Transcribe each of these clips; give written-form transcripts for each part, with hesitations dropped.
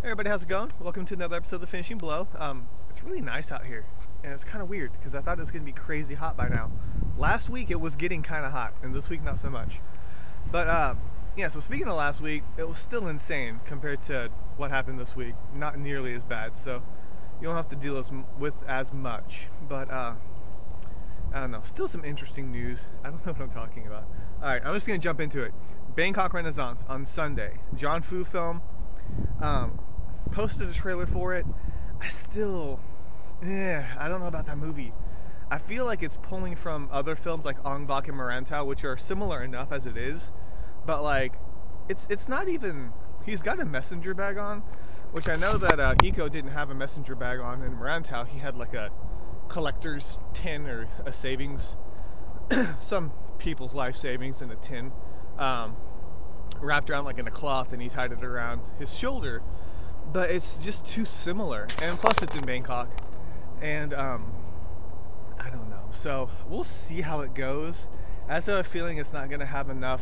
Hey everybody, how's it going? Welcome to another episode of The Finishing Blow. It's really nice out here, and it's kind of weird because I thought it was going to be crazy hot by now. Last week it was getting kind of hot, and this week not so much. But yeah, so speaking of last week, it was still insane compared to what happened this week. Not nearly as bad, so you don't have to deal with as much. But I don't know, still some interesting news. I don't know what I'm talking about. Alright, I'm just going to jump into it. Bangkok Renaissance on Sunday. John Fu film. Posted a trailer for it. I don't know about that movie. I feel like it's pulling from other films like Ong Bak and Marantau, which are similar enough as it is, but like it's not even. He's got a messenger bag on, which I know that Eco didn't have a messenger bag on. In Marantau he had like a collector's tin or a savings, some people's life savings in a tin, wrapped around like in a cloth, and he tied it around his shoulder. But it's just too similar, and plus it's in Bangkok, and I don't know, so we'll see how it goes. I also have a feeling it's not going to have enough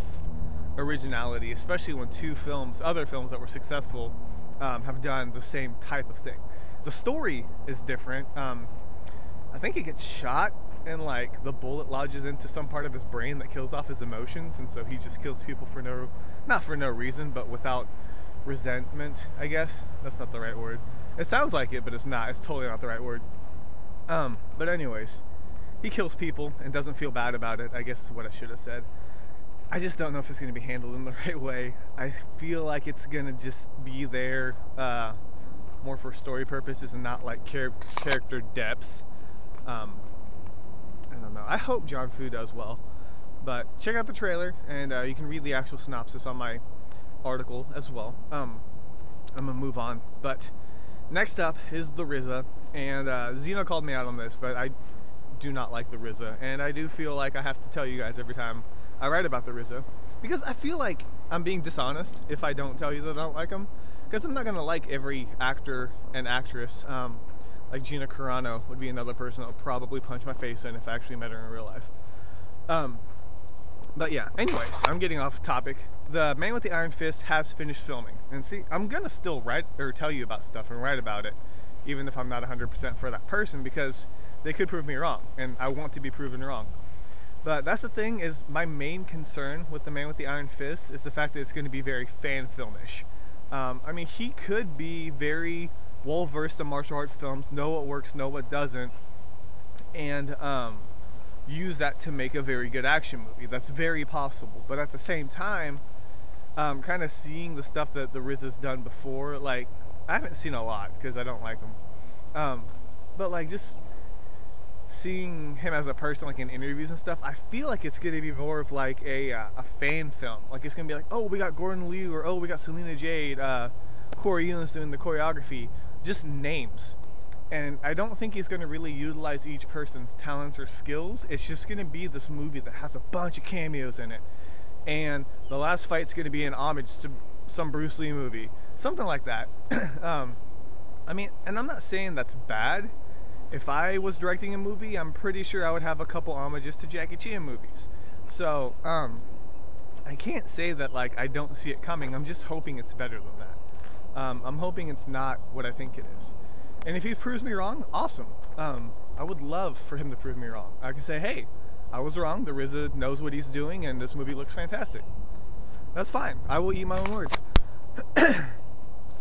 originality, especially when other films that were successful have done the same type of thing. The story is different. I think he gets shot and like the bullet lodges into some part of his brain that kills off his emotions, and so he just kills people for not for no reason, but without resentment, I guess. That's not the right word. It sounds like it, but it's not. It's totally not the right word. But anyways, he kills people and doesn't feel bad about it, I guess is what I should have said. I just don't know if it's going to be handled in the right way. I feel like it's going to just be there more for story purposes and not like character depth. I don't know. I hope John Fu does well. But check out the trailer, and you can read the actual synopsis on my article as well. I'm gonna move on, but next up is the RZA, and Zeno called me out on this, but I do not like the RZA, and I do feel like I have to tell you guys every time I write about the RZA, because I feel like I'm being dishonest if I don't tell you that I don't like them, because I'm not gonna like every actor and actress. Like Gina Carano would be another person that would probably punch my face in if I actually met her in real life. But yeah, anyways, I'm getting off topic. The Man with the Iron Fist has finished filming. And see, I'm gonna still write or tell you about stuff and write about it, even if I'm not 100% for that person, because they could prove me wrong, and I want to be proven wrong. But that's the thing, is my main concern with the Man with the Iron Fist is the fact that it's gonna be very fan filmish. I mean, he could be very well versed in martial arts films, know what works, know what doesn't, and use that to make a very good action movie. That's very possible. But at the same time, kind of seeing the stuff that the RZA's done before, like, I haven't seen a lot because I don't like him, but like just seeing him as a person, like in interviews and stuff, I feel like it's going to be more of like a fan film. Like it's going to be like, oh, we got Gordon Liu, or oh, we got Selena Jade, Corey Ewan's doing the choreography, just names. And I don't think he's going to really utilize each person's talents or skills. It's just going to be this movie that has a bunch of cameos in it. And the last fight's going to be an homage to some Bruce Lee movie. Something like that. I mean, and I'm not saying that's bad. If I was directing a movie, I'm pretty sure I would have a couple homages to Jackie Chan movies. So, I can't say that like I don't see it coming. I'm just hoping it's better than that. I'm hoping it's not what I think it is. And if he proves me wrong, awesome. I would love for him to prove me wrong. I can say, hey, I was wrong, the RZA knows what he's doing, and this movie looks fantastic. That's fine. I will eat my own words. I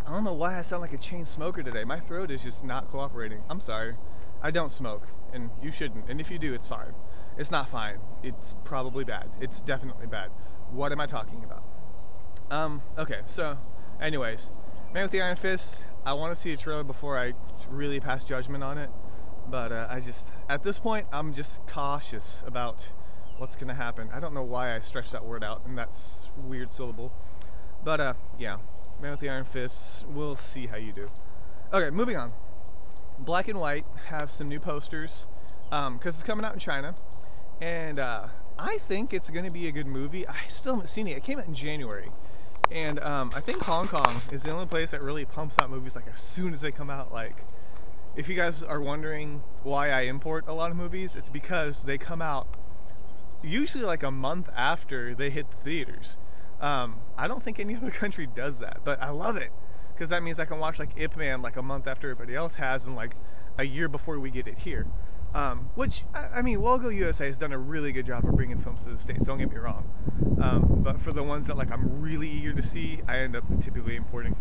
don't know why I sound like a chain smoker today. My throat is just not cooperating. I'm sorry. I don't smoke, and you shouldn't. And if you do, it's fine. It's not fine. It's probably bad. It's definitely bad. What am I talking about? Okay, so anyways, Man with the Iron Fist, I want to see a trailer before I really pass judgment on it, but at this point, I'm just cautious about what's going to happen. I don't know why I stretched that word out, and that's a weird syllable, but yeah, Man with the Iron Fist, we'll see how you do. Okay, moving on. Black and White have some new posters, because it's coming out in China, and I think it's going to be a good movie. I still haven't seen it. It came out in January. And I think Hong Kong is the only place that really pumps out movies like as soon as they come out. Like, if you guys are wondering why I import a lot of movies, it's because they come out usually like a month after they hit the theaters. I don't think any other country does that, but I love it. because that means I can watch like Ip Man like a month after everybody else has, and like a year before we get it here. Which, I mean, Wogo USA has done a really good job of bringing films to the States, don't get me wrong. But for the ones that like I'm really eager to see, I end up typically importing.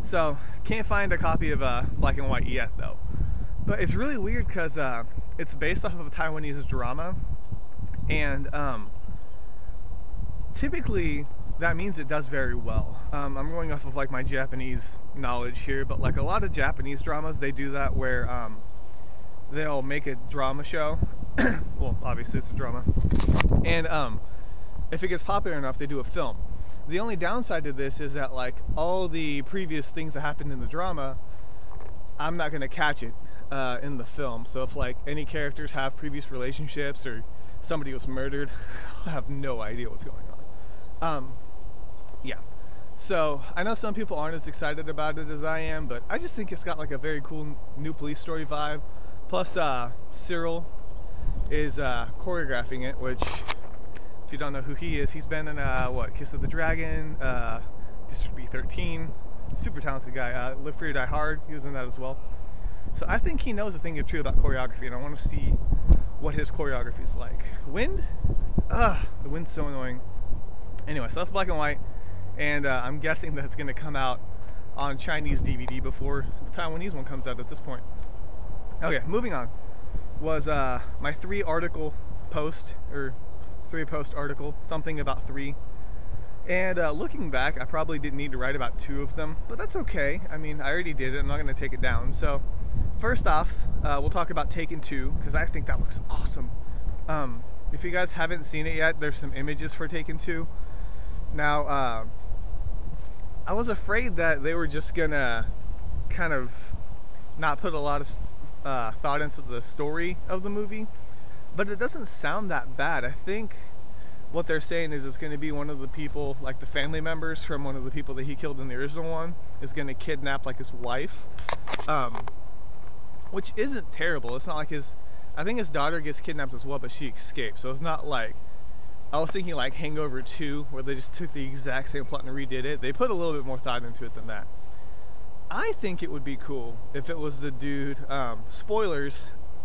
So, can't find a copy of Black and White yet though. But it's really weird because it's based off of a Taiwanese drama, and typically that means it does very well. I'm going off of like my Japanese knowledge here, but like a lot of Japanese dramas, they do that where they'll make a drama show. Well, obviously it's a drama, and if it gets popular enough, they do a film. The only downside to this is that like all the previous things that happened in the drama, I'm not going to catch it in the film. So if like any characters have previous relationships or somebody was murdered, I have no idea what's going on. Yeah, so I know some people aren't as excited about it as I am, but I just think it's got like a very cool new police story vibe. Plus Cyril is choreographing it, which if you don't know who he is, he's been in what, Kiss of the Dragon, District B13, super talented guy. Live Free or Die Hard, he was in that as well. So I think he knows a thing or two about choreography, and I want to see what his choreography is like. Wind? The wind's so annoying. Anyway, so that's Black and White, and I'm guessing that it's going to come out on Chinese DVD before the Taiwanese one comes out at this point. Okay, moving on, was my 3 post article, something about 3. And looking back, I probably didn't need to write about 2 of them, but that's okay. I mean, I already did it, I'm not going to take it down. So, first off, we'll talk about Taken 2, because I think that looks awesome. If you guys haven't seen it yet, there's some images for Taken 2. Now, I was afraid that they were just gonna kind of not put a lot of thought into the story of the movie, but it doesn't sound that bad. I think what they're saying is it's going to be one of the people, like the family members from one of the people that he killed in the original one, is going to kidnap like his wife, which isn't terrible. It's not like I think his daughter gets kidnapped as well, but she escapes, so it's not like, I was thinking like Hangover 2, where they just took the exact same plot and redid it. They put a little bit more thought into it than that. I think it would be cool if it was the dude, spoilers,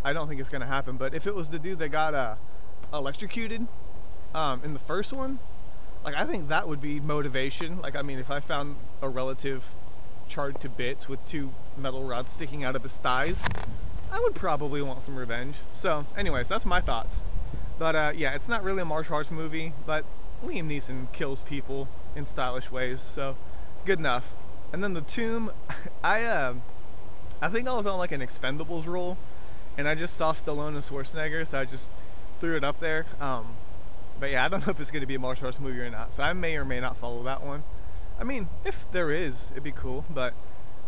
I don't think it's gonna happen, but if it was the dude that got electrocuted in the first one, like I think that would be motivation. Like, I mean, if I found a relative charred to bits with 2 metal rods sticking out of his thighs, I would probably want some revenge. So anyways, that's my thoughts. But yeah, it's not really a martial arts movie, but Liam Neeson kills people in stylish ways, so good enough. And then The Tomb, I think I was on like an Expendables roll, and I just saw Stallone and Schwarzenegger, so I just threw it up there. But yeah, I don't know if it's going to be a martial arts movie or not, so I may or may not follow that one. I mean, if there is, it'd be cool, but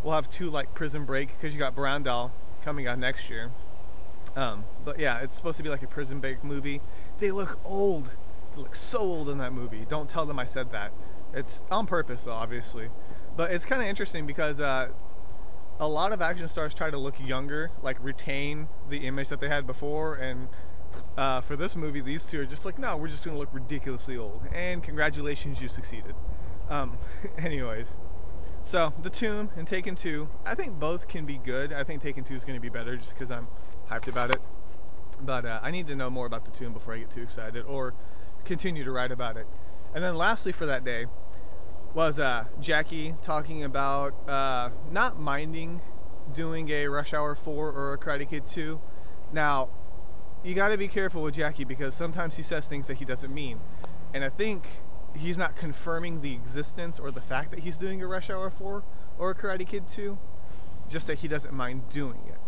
we'll have 2 like Prison Break, because you got Brown Doll coming out next year. But yeah, it's supposed to be like a Prison Break movie. They look old. They look so old in that movie. Don't tell them I said that. It's on purpose though, obviously. But it's kind of interesting because a lot of action stars try to look younger, like retain the image that they had before, and for this movie, these 2 are just like, no, we're just going to look ridiculously old, and congratulations, you succeeded. Anyways, so The Tomb and Taken 2, I think both can be good. I think Taken 2 is going to be better just because I'm hyped about it, but I need to know more about The Tomb before I get too excited or continue to write about it. And then lastly for that day was Jackie talking about not minding doing a Rush Hour 4 or a Karate Kid 2. Now, you got to be careful with Jackie because sometimes he says things that he doesn't mean. And I think he's not confirming the existence or the fact that he's doing a Rush Hour 4 or a Karate Kid 2, just that he doesn't mind doing it.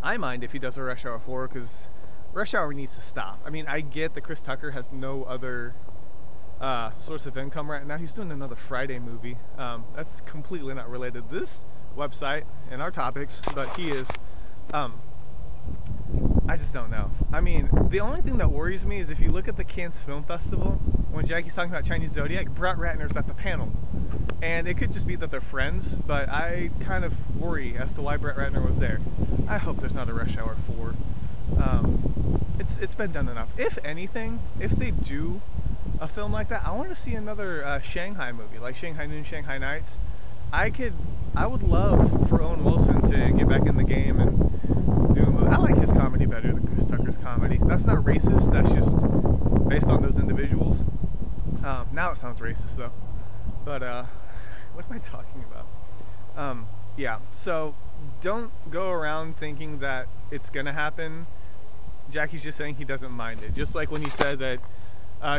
I mind if he does a Rush Hour 4 because Rush Hour needs to stop. I mean, I get that Chris Tucker has no other source of income right now. He's doing another Friday movie. That's completely not related to this website and our topics, but he is. I just don't know. I mean, the only thing that worries me is if you look at the Cannes Film Festival, when Jackie's talking about Chinese Zodiac, Brett Ratner's at the panel. And it could just be that they're friends, but I kind of worry as to why Brett Ratner was there. I hope there's not a Rush Hour 4. It's been done enough. If anything, if they do a film like that, I want to see another Shanghai movie, like Shanghai Noon, Shanghai Nights. I would love for Owen Wilson to get back in the game and do a movie. I like his comedy better than Chris Tucker's comedy. That's not racist, that's just based on those individuals. Now it sounds racist though. But what am I talking about? Yeah, so don't go around thinking that it's gonna happen. Jackie's just saying he doesn't mind it. Just like when he said that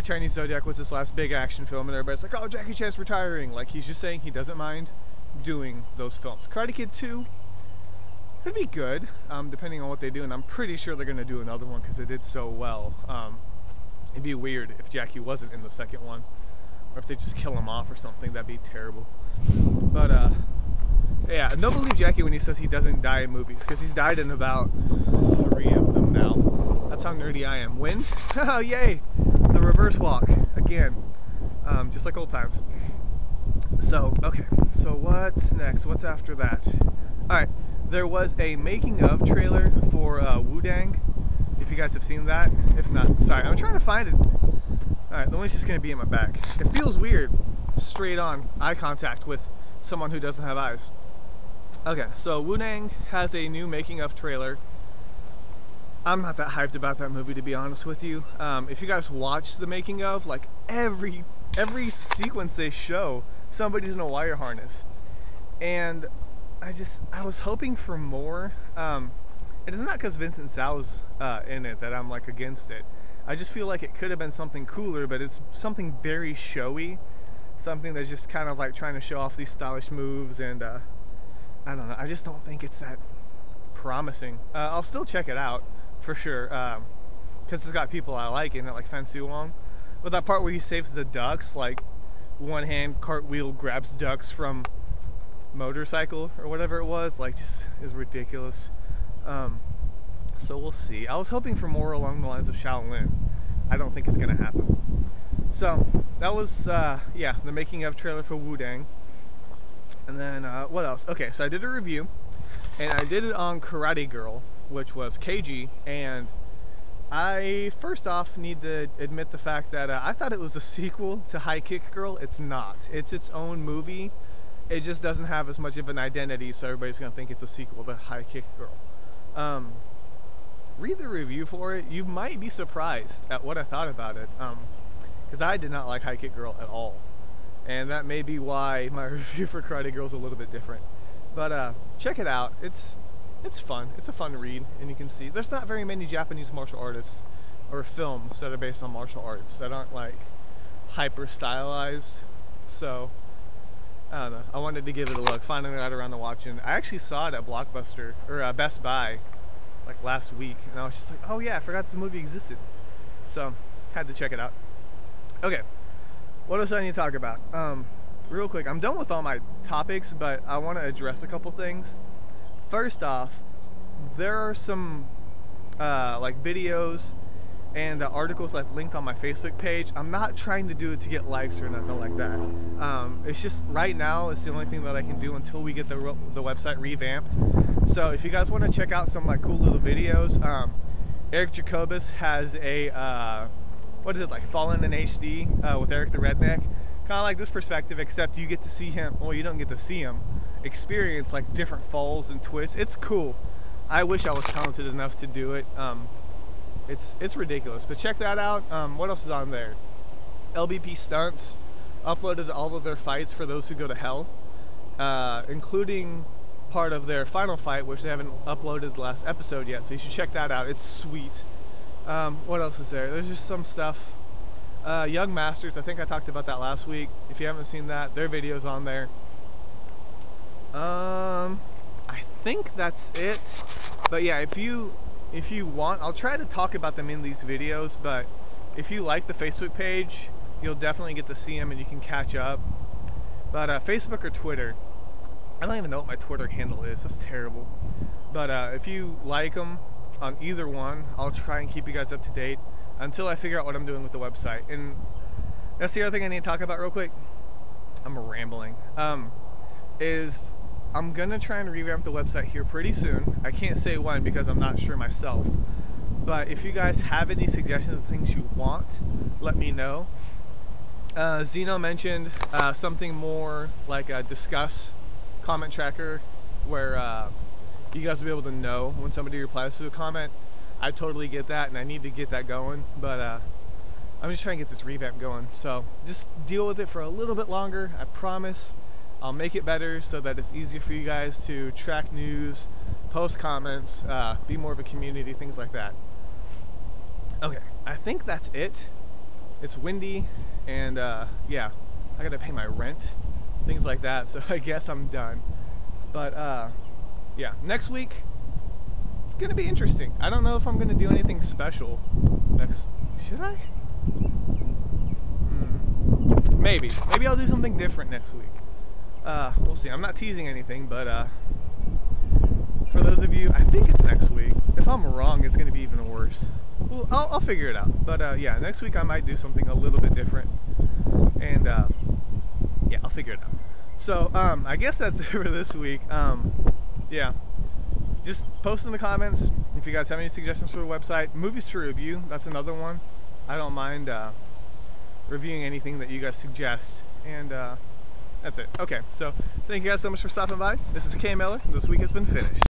Chinese Zodiac was his last big action film and everybody's like, oh, Jackie Chan's retiring. Like, he's just saying he doesn't mind doing those films. Karate Kid 2 could be good, depending on what they do, and I'm pretty sure they're gonna do another one because they did so well. It'd be weird if Jackie wasn't in the second one, or if they just kill him off or something. That'd be terrible. But yeah, don't believe Jackie when he says he doesn't die in movies, because he's died in about 3 of them now. That's how nerdy I am. When? Oh, yay! The reverse walk again, just like old times. So okay, so what's next? What's after that? All right, there was a making of trailer for Wu-Dang. If you guys have seen that, if not, sorry, I'm trying to find it. All right, the one's just gonna be in my back. It feels weird, straight on eye contact with someone who doesn't have eyes. Okay, so Wu-Dang has a new making of trailer. I'm not that hyped about that movie, to be honest with you. If you guys watch the making of, like every sequence they show, somebody's in a wire harness, and I was hoping for more. It is not because Vincent Sau's in it that I'm like against it. I just feel like it could have been something cooler, but it's something very showy, something that's just kind of like trying to show off these stylish moves, and I don't know, I just don't think it's that promising. I'll still check it out for sure, because it's got people I like in it, like Siu-wong. But that part where he saves the ducks, like one hand cartwheel grabs ducks from motorcycle or whatever it was, like, just is ridiculous. So we'll see. I was hoping for more along the lines of Shaolin. I don't think it's gonna happen. So that was yeah, the making of trailer for Wu-Dang. And then what else? Okay, so I did a review, and I did it on Karate Girl, which was KG, and I first off need to admit the fact that I thought it was a sequel to High Kick Girl. It's not. It's its own movie. It just doesn't have as much of an identity, so everybody's gonna think it's a sequel to High Kick Girl. Read the review for it. You might be surprised at what I thought about it, because I did not like High Kick Girl at all, and that may be why my review for Karate Girl is a little bit different. But check it out. It's fun. It's a fun read, and you can see there's not very many Japanese martial artists or films that are based on martial arts that aren't like hyper stylized. So I don't know. I wanted to give it a look. Finally got around to watching. I actually saw it at Blockbuster or Best Buy like last week, and I was just like, oh yeah, I forgot this movie existed. So had to check it out. Okay, what else do I need to talk about? Real quick, I'm done with all my topics, but I want to address a couple things. First off, there are some like videos and articles I've linked on my Facebook page. I'm not trying to do it to get likes or nothing like that. It's just right now it's the only thing that I can do until we get the website revamped. So if you guys want to check out some like cool little videos, Eric Jacobus has a what is it, like Fallen in HD with Eric the Redneck. Kind of like this perspective, except you get to see him, well, you don't get to see him experience like different falls and twists. It's cool. I wish I was talented enough to do it. It's ridiculous, but check that out. What else is on there? LBP Stunts uploaded all of their fights for Those Who Go to Hell, including part of their final fight, which they haven't uploaded the last episode yet, so you should check that out. It's sweet. What else is there? There's just some stuff. Young Masters, I think I talked about that last week. If you haven't seen that, their video's on there. I think that's it. But yeah, if you want, I'll try to talk about them in these videos, but if you like the Facebook page, you'll definitely get to see them and you can catch up. But Facebook or Twitter, I don't even know what my Twitter handle is. That's terrible. But if you like them on either one, I'll try and keep you guys up to date until I figure out what I'm doing with the website. And that's the other thing I need to talk about real quick. I'm rambling. Is I'm gonna try and revamp the website here pretty soon. I can't say when because I'm not sure myself. But if you guys have any suggestions of things you want, let me know. Zeno mentioned something more like a discuss comment tracker where you guys will be able to know when somebody replies to a comment. I totally get that, and I need to get that going, but I'm just trying to get this revamp going. So just deal with it for a little bit longer. I promise I'll make it better so that it's easier for you guys to track news, post comments, be more of a community, things like that. Okay, I think that's it. It's windy, and yeah, I gotta pay my rent, things like that, so I guess I'm done. But yeah, next week, it's gonna be interesting. I don't know if I'm gonna do anything special next, should I? Maybe I'll do something different next week. We'll see. I'm not teasing anything, but for those of you, I think it's next week. If I'm wrong, it's gonna be even worse. Well, I'll figure it out. But yeah, next week I might do something a little bit different, and yeah, I'll figure it out. So I guess that's it for this week. Yeah, just post in the comments if you guys have any suggestions for the website. Movies to review, that's another one. I don't mind reviewing anything that you guys suggest, and that's it. Okay, so thank you guys so much for stopping by. This is K Miller. This week has been finished.